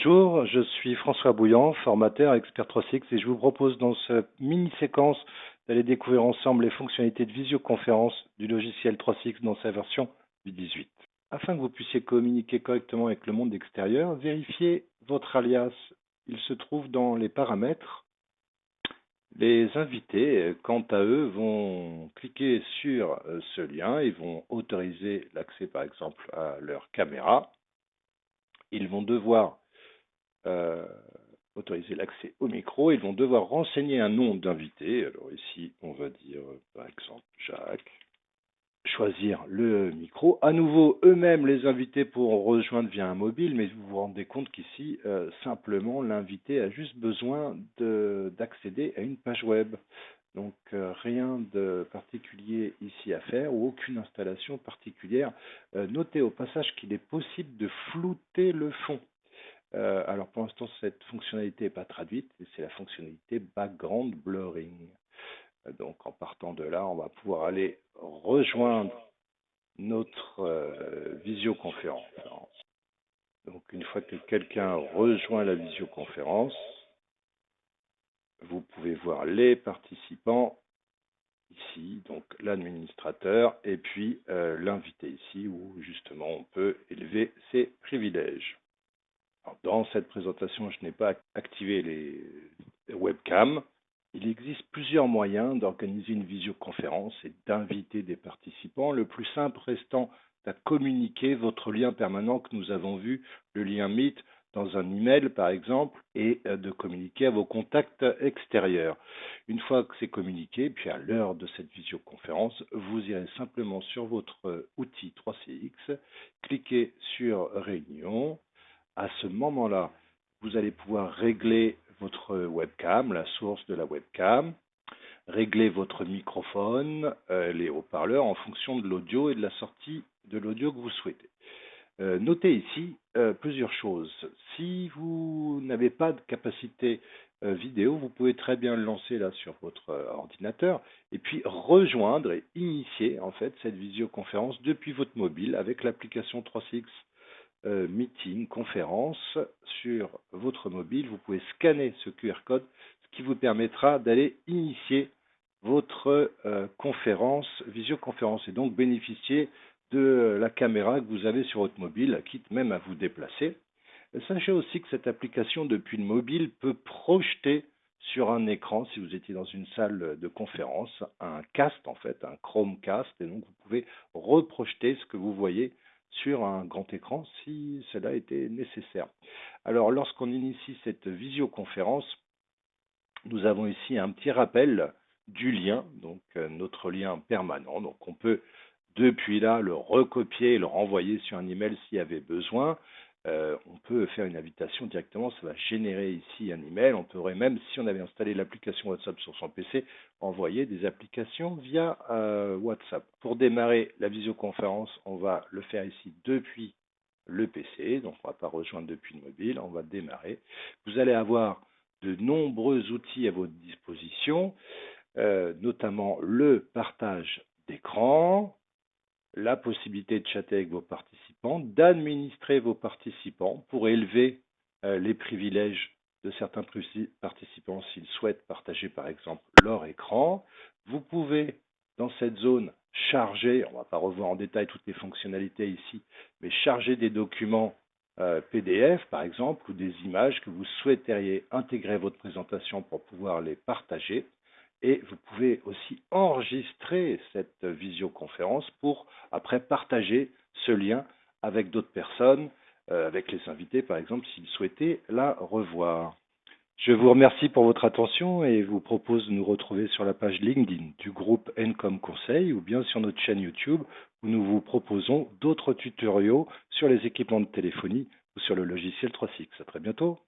Bonjour, je suis François Bouillant, formateur expert 3CX et je vous propose dans cette mini-séquence d'aller découvrir ensemble les fonctionnalités de visioconférence du logiciel 3CX dans sa version 8.18. Afin que vous puissiez communiquer correctement avec le monde extérieur, vérifiez votre alias. Il se trouve dans les paramètres. Les invités, quant à eux, vont cliquer sur ce lien et vont autoriser l'accès par exemple à leur caméra. Ils vont devoir autoriser l'accès au micro. Ils vont devoir renseigner un nom d'invité. Alors ici, on va dire par exemple Jacques. Choisir le micro. À nouveau, eux-mêmes, les invités pourront rejoindre via un mobile, mais vous vous rendez compte qu'ici, simplement, l'invité a juste besoin d'accéder à une page web. Donc, rien de particulier ici à faire ou aucune installation particulière. Notez au passage qu'il est possible de flouter le fond. Alors pour l'instant, cette fonctionnalité n'est pas traduite, et c'est la fonctionnalité Background Blurring. Donc en partant de là, on va pouvoir aller rejoindre notre visioconférence. Donc une fois que quelqu'un rejoint la visioconférence, vous pouvez voir les participants ici, donc l'administrateur et puis l'invité ici où justement on peut élever ses privilèges. Alors, dans cette présentation, je n'ai pas activé les webcams. Il existe plusieurs moyens d'organiser une visioconférence et d'inviter des participants. Le plus simple restant à communiquer votre lien permanent que nous avons vu, le lien Meet, dans un email par exemple, et de communiquer à vos contacts extérieurs. Une fois que c'est communiqué, puis à l'heure de cette visioconférence, vous irez simplement sur votre outil 3CX, cliquez sur Réunion. À ce moment-là, vous allez pouvoir régler votre webcam, la source de la webcam, régler votre microphone, les haut-parleurs en fonction de l'audio et de la sortie de l'audio que vous souhaitez. Notez ici plusieurs choses. Si vous n'avez pas de capacité vidéo, vous pouvez très bien le lancer là sur votre ordinateur et puis rejoindre et initier en fait cette visioconférence depuis votre mobile avec l'application 3CX meeting, conférence sur votre mobile. Vous pouvez scanner ce QR code, ce qui vous permettra d'aller initier votre visioconférence et donc bénéficier de la caméra que vous avez sur votre mobile, quitte même à vous déplacer. Sachez aussi que cette application depuis le mobile peut projeter sur un écran, si vous étiez dans une salle de conférence, un cast en fait, un Chromecast, et donc vous pouvez reprojeter ce que vous voyez sur un grand écran si cela était nécessaire. Alors lorsqu'on initie cette visioconférence, nous avons ici un petit rappel du lien, donc notre lien permanent. Donc on peut depuis là le recopier et le renvoyer sur un email s'il y avait besoin. On peut faire une invitation directement, ça va générer ici un email. On pourrait même, si on avait installé l'application WhatsApp sur son PC, envoyer des applications via WhatsApp. Pour démarrer la visioconférence, on va le faire ici depuis le PC, donc on ne va pas rejoindre depuis le mobile, on va démarrer. Vous allez avoir de nombreux outils à votre disposition, notamment le partage d'écran, la possibilité de chatter avec vos participants, d'administrer vos participants pour élever les privilèges de certains participants s'ils souhaitent partager par exemple leur écran. Vous pouvez dans cette zone charger, on ne va pas revoir en détail toutes les fonctionnalités ici, mais charger des documents PDF par exemple ou des images que vous souhaiteriez intégrer à votre présentation pour pouvoir les partager. Et vous pouvez aussi enregistrer cette visioconférence pour après partager ce lien avec d'autres personnes, avec les invités par exemple, s'ils souhaitaient la revoir. Je vous remercie pour votre attention et vous propose de nous retrouver sur la page LinkedIn du groupe Encom Conseil ou bien sur notre chaîne YouTube où nous vous proposons d'autres tutoriaux sur les équipements de téléphonie ou sur le logiciel 3CX. À très bientôt.